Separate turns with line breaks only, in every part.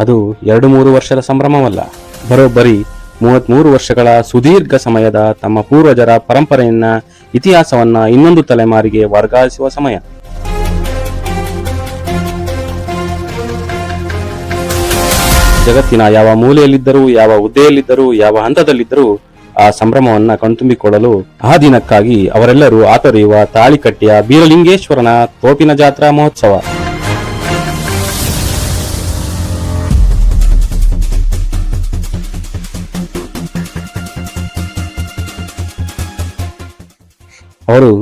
ಅದು 2-3 ವರ್ಷದ ಸಂಭ್ರಮವಲ್ಲ, ಬರೋಬ್ಬರಿ 33 ವರ್ಷಗಳ ಸುದೀರ್ಘ ಸಮಯದ ತಮ್ಮ ಪೂರ್ವಜರ ಪರಂಪರೆಯನ್ನ, ಇತಿಹಾಸವನ್ನ ಇನ್ನೊಂದು ತಲೆಮಾರಿಗೆ ವರ್ಗಾಯಿಸುವ ಸಮಯ. ಜಗತ್ತಿನ ಯಾವ ಮೂಲೆಯಲ್ಲಿದ್ದರೂ, ಯಾವ ಹುದ್ದೆಯಲ್ಲಿದ್ದರೂ, ಯಾವ ಹಂತದಲ್ಲಿದ್ದರೂ ಆ ಸಂಭ್ರಮವನ್ನ ಕಣ್ತುಂಬಿಕೊಳ್ಳಲು ಆ ದಿನಕ್ಕಾಗಿ ಅವರೆಲ್ಲರೂ ಆತೊರೆಯುವ ತಾಳಿಕಟ್ಟೆಯ ಬೀರಲಿಂಗೇಶ್ವರನ ತೋಪಿನ ಜಾತ್ರಾ ಮಹೋತ್ಸವ. ಅವರು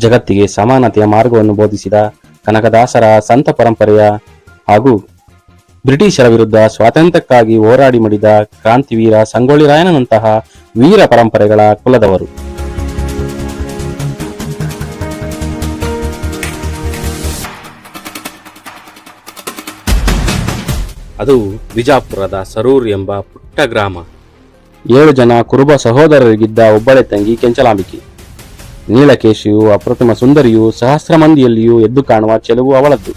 ಜಗತ್ತಿಗೆ ಸಮಾನತೆಯ ಮಾರ್ಗವನ್ನು ಬೋಧಿಸಿದ ಕನಕದಾಸರ ಸಂತ ಪರಂಪರೆಯ ಹಾಗೂ ಬ್ರಿಟಿಷರ ವಿರುದ್ಧ ಸ್ವಾತಂತ್ರ್ಯಕ್ಕಾಗಿ ಹೋರಾಡಿ ಮಡಿದ ಕ್ರಾಂತಿವೀರ ಸಂಗೊಳ್ಳಿ ರಾಯಣ್ಣನಂತಹ ವೀರ ಪರಂಪರೆಗಳ ಕುಲದವರು. ಅದು ವಿಜಾಪುರದ ಸರೂರ್ ಎಂಬ ಪುಟ್ಟ ಗ್ರಾಮ. 7 ಜನ ಕುರುಬ ಸಹೋದರರಿಗಿದ್ದ ಒಬ್ಬಳೆ ತಂಗಿ ಕೆಂಚಲಾಂಬಿಕೆ. ನೀಲಕೇಶಿಯು ಅಪ್ರತಿಮ ಸುಂದರಿಯು, ಸಹಸ್ರ ಮಂದಿಯಲ್ಲಿಯೂ ಎದ್ದು ಕಾಣುವ ಚೆಲುವು ಅವಳದ್ದು.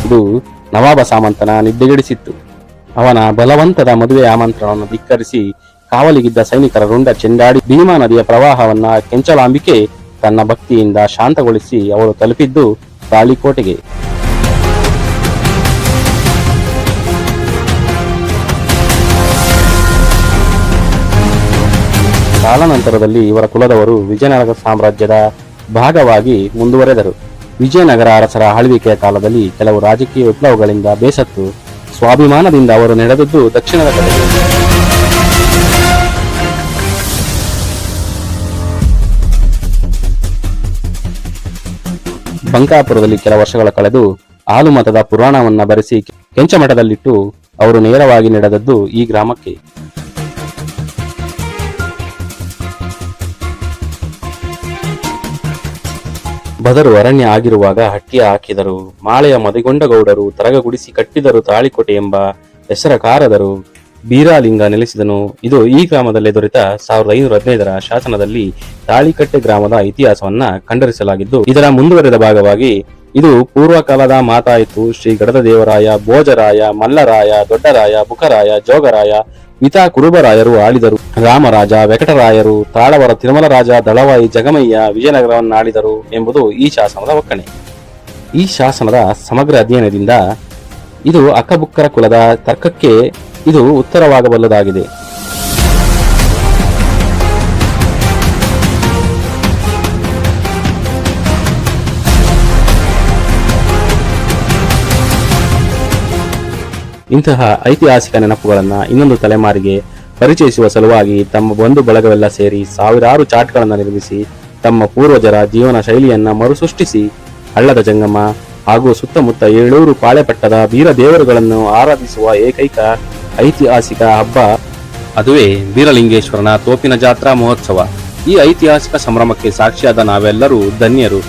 ಇದು ನವಾಬ ಸಾಮಂತನ ನಿದ್ದೆಗೆಡಿಸಿತ್ತು. ಅವನ ಬಲವಂತದ ಮದುವೆ ಆಮಂತ್ರಣವನ್ನು ಧಿಕ್ಕರಿಸಿ ಕಾವಲಿಗಿದ್ದ ಸೈನಿಕರ ರುಂಡ ಚೆಂಡಾಡಿ ಭೀಮಾ ನದಿಯ ಪ್ರವಾಹವನ್ನ ಕೆಂಚಲಾಂಬಿಕೆ ತನ್ನ ಭಕ್ತಿಯಿಂದ ಶಾಂತಗೊಳಿಸಿ ಅವಳು ತಲುಪಿದ್ದು ತಾಳಿಕೋಟೆಗೆ. ಕಾಲಾನಂತರದಲ್ಲಿ ಇವರ ಕುಲದವರು ವಿಜಯನಗರ ಸಾಮ್ರಾಜ್ಯದ ಭಾಗವಾಗಿ ಮುಂದುವರೆದರು. ವಿಜಯನಗರ ಅರಸರ ಆಳ್ವಿಕೆಯ ಕಾಲದಲ್ಲಿ ಕೆಲವು ರಾಜಕೀಯ ವಿಪ್ಲವಗಳಿಂದ ಬೇಸತ್ತು ಸ್ವಾಭಿಮಾನದಿಂದ ಅವರು ನಡೆದದ್ದು ದಕ್ಷಿಣದ ಕಡೆಗೆ. ಬಂಕಾಪುರದಲ್ಲಿ ಕೆಲ ವರ್ಷಗಳ ಕಳೆದು ಆಲುಮತದ ಪುರಾಣವನ್ನ ಬರೆಸಿ ಕೆಂಚಮಠದಲ್ಲಿಟ್ಟು ಅವರು ನೇರವಾಗಿ ನಡೆದದ್ದು ಈ ಗ್ರಾಮಕ್ಕೆ. ಬದರು ಅರಣ್ಯ ಆಗಿರುವಾಗ ಹಟ್ಟಿಯ ಹಾಕಿದರು, ಮಾಳೆಯ ಮದಿಗೊಂಡ ಗೌಡರು ತರಗಗುಡಿಸಿ ಕಟ್ಟಿದರು ತಾಳಿಕೋಟೆ ಎಂಬ ಹೆಸರಕಾರದರು. ಬೀರಾಲಿಂಗ ನೆಲೆಸಿದನು. ಇದು ಈ ಗ್ರಾಮದಲ್ಲೇ ದೊರೆತ 1515ರ ಶಾಸನದಲ್ಲಿ ತಾಳಿಕಟ್ಟೆ ಗ್ರಾಮದ ಇತಿಹಾಸವನ್ನ ಕಂಡರಿಸಲಾಗಿದ್ದು, ಇದರ ಮುಂದುವರೆದ ಭಾಗವಾಗಿ ಇದು ಪೂರ್ವಕಾಲದ ಮಾತಾಯಿತು. ಶ್ರೀ ಗಡದ ದೇವರಾಯ, ಭೋಜರಾಯ, ಮಲ್ಲರಾಯ, ದೊಡ್ಡರಾಯ, ಬುಕರಾಯ, ಜೋಗರಾಯ, ಮಿತಾ ಕುರುಬರಾಯರು ಆಳಿದರು. ರಾಮರಾಜ, ವೆಂಕಟರಾಯರು, ತಾಳವರ ತಿರುಮಲರಾಜ, ದಳವಾಯಿ ಜಗಮಯ್ಯ ವಿಜಯನಗರವನ್ನಾಳಿದರು ಎಂಬುದು ಈ ಶಾಸನದ ಒಕ್ಕಣೆ. ಈ ಶಾಸನದ ಸಮಗ್ರ ಅಧ್ಯಯನದಿಂದ ಇದು ಅಕ್ಕಬುಕ್ಕರ ಕುಲದ ತರ್ಕಕ್ಕೆ ಇದು ಉತ್ತರವಾಗಬಲ್ಲದಾಗಿದೆ. ಇಂತಹ ಐತಿಹಾಸಿಕ ನೆನಪುಗಳನ್ನು ಇನ್ನೊಂದು ತಲೆಮಾರಿಗೆ ಪರಿಚಯಿಸುವ ಸಲುವಾಗಿ ತಮ್ಮ ಬಂಧು ಬಳಗವೆಲ್ಲ ಸೇರಿ ಸಾವಿರಾರು ಚಾಟ್ಗಳನ್ನು ನಿರ್ಮಿಸಿ ತಮ್ಮ ಪೂರ್ವಜರ ಜೀವನ ಶೈಲಿಯನ್ನ ಮರುಸೃಷ್ಟಿಸಿ ಹಳ್ಳದ ಜಂಗಮ ಹಾಗೂ ಸುತ್ತಮುತ್ತ 7 ಪಾಳೆಪಟ್ಟದ ಬೀರ ದೇವರುಗಳನ್ನು ಆರಾಧಿಸುವ ಏಕೈಕ ಐತಿಹಾಸಿಕ ಹಬ್ಬ ಅದುವೇ ಬೀರಲಿಂಗೇಶ್ವರನ ತೋಪಿನ ಜಾತ್ರಾ ಮಹೋತ್ಸವ. ಈ ಐತಿಹಾಸಿಕ ಸಂಭ್ರಮಕ್ಕೆ ಸಾಕ್ಷಿಯಾದ ನಾವೆಲ್ಲರೂ ಧನ್ಯರು.